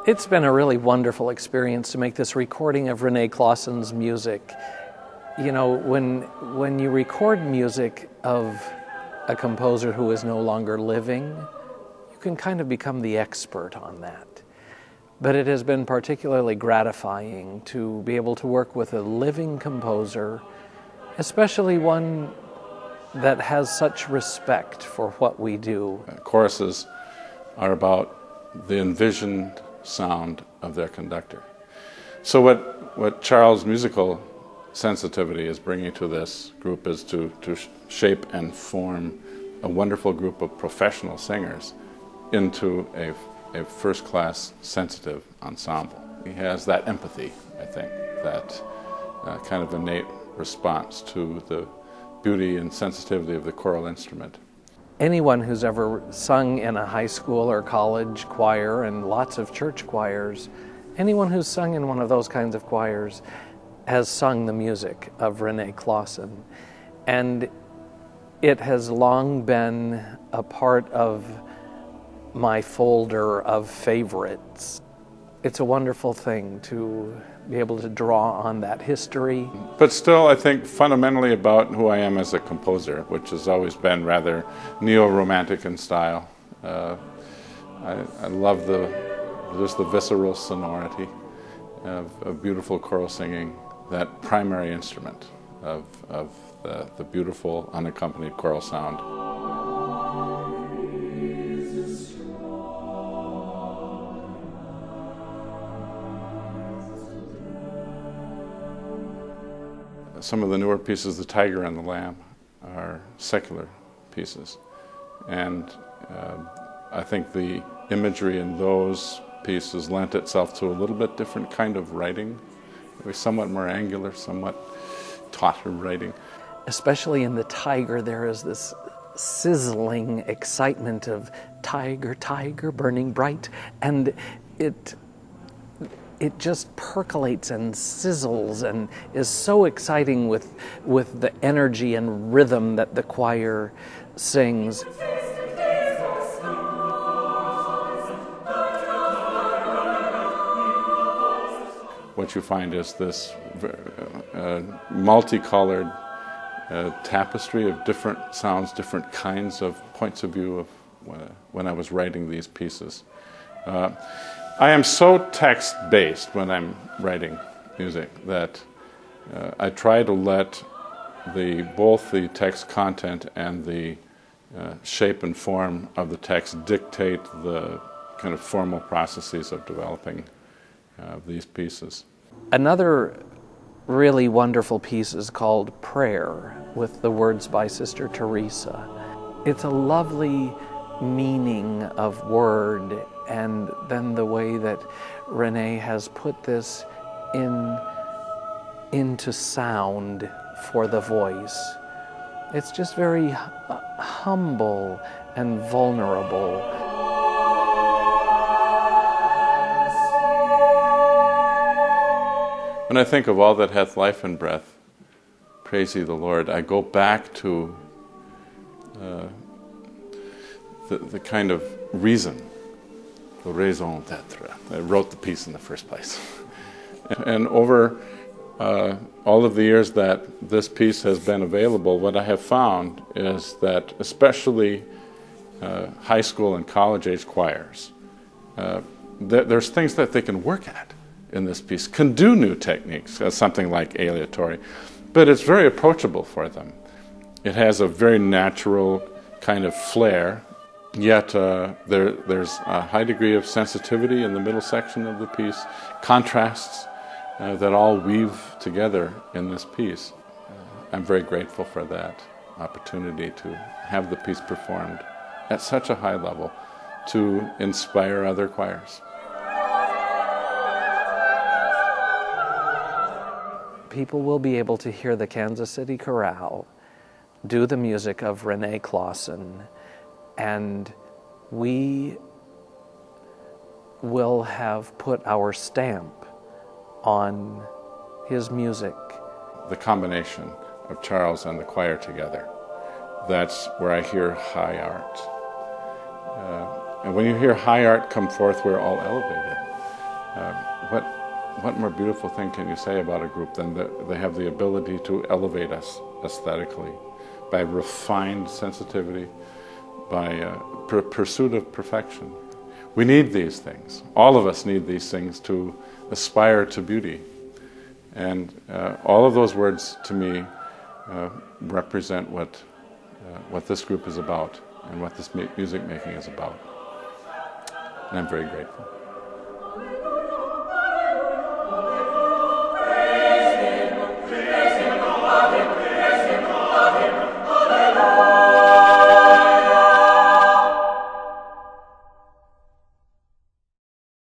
It's been a really wonderful experience to make this recording of Rene Clausen's music. You know, when you record music of a composer who is no longer living, you can kind of become the expert on that. But it has been particularly gratifying to be able to work with a living composer, especially one that has such respect for what we do. Choruses are about the envisioned sound of their conductor. So what Charles' musical sensitivity is bringing to this group is to shape and form a wonderful group of professional singers into a first-class sensitive ensemble. He has that empathy, I think, that kind of innate response to the beauty and sensitivity of the choral instrument. Anyone who's ever sung in a high school or college choir and lots of church choirs, anyone who's sung in one of those kinds of choirs has sung the music of Rene Clausen. And it has long been a part of my folder of favorites. It's a wonderful thing to be able to draw on that history. But still, I think fundamentally about who I am as a composer, which has always been rather neo-romantic in style. I love just the visceral sonority of beautiful choral singing, that primary instrument of the beautiful unaccompanied choral sound. Some of the newer pieces, The Tiger and the Lamb, are secular pieces. And I think the imagery in those pieces lent itself to a little bit different kind of writing. It was somewhat more angular, somewhat tauter writing. Especially in The Tiger, there is this sizzling excitement of tiger, tiger, burning bright, and it just percolates and sizzles and is so exciting with the energy and rhythm that the choir sings. What you find is this multicolored tapestry of different sounds, different kinds of points of view of when I was writing these pieces. I am so text-based when I'm writing music that I try to let both the text content and the shape and form of the text dictate the kind of formal processes of developing these pieces. Another really wonderful piece is called Prayer, with the words by Sister Teresa. It's a lovely meaning of word, and then the way that Rene has put this into sound for the voice. It's just very humble and vulnerable. When I think of all that hath life and breath, praise ye the Lord, I go back to the kind of reason, the raison d'être. I wrote the piece in the first place. And over all of the years that this piece has been available, what I have found is that especially high school and college-age choirs, there's things that they can work at in this piece, can do new techniques, something like aleatory, but it's very approachable for them. It has a very natural kind of flair, yet there's a high degree of sensitivity in the middle section of the piece, contrasts that all weave together in this piece. I'm very grateful for that opportunity to have the piece performed at such a high level to inspire other choirs. People will be able to hear the Kansas City Chorale do the music of Rene Clausen, and we will have put our stamp on his music. the combination of Charles and the choir together. That's where I hear high art. And when you hear high art come forth, we're all elevated. What more beautiful thing can you say about a group than that they have the ability to elevate us aesthetically by refined sensitivity, by pursuit of perfection. We need these things. All of us need these things to aspire to beauty. And all of those words, to me, represent what this group is about and what this music making is about. And I'm very grateful.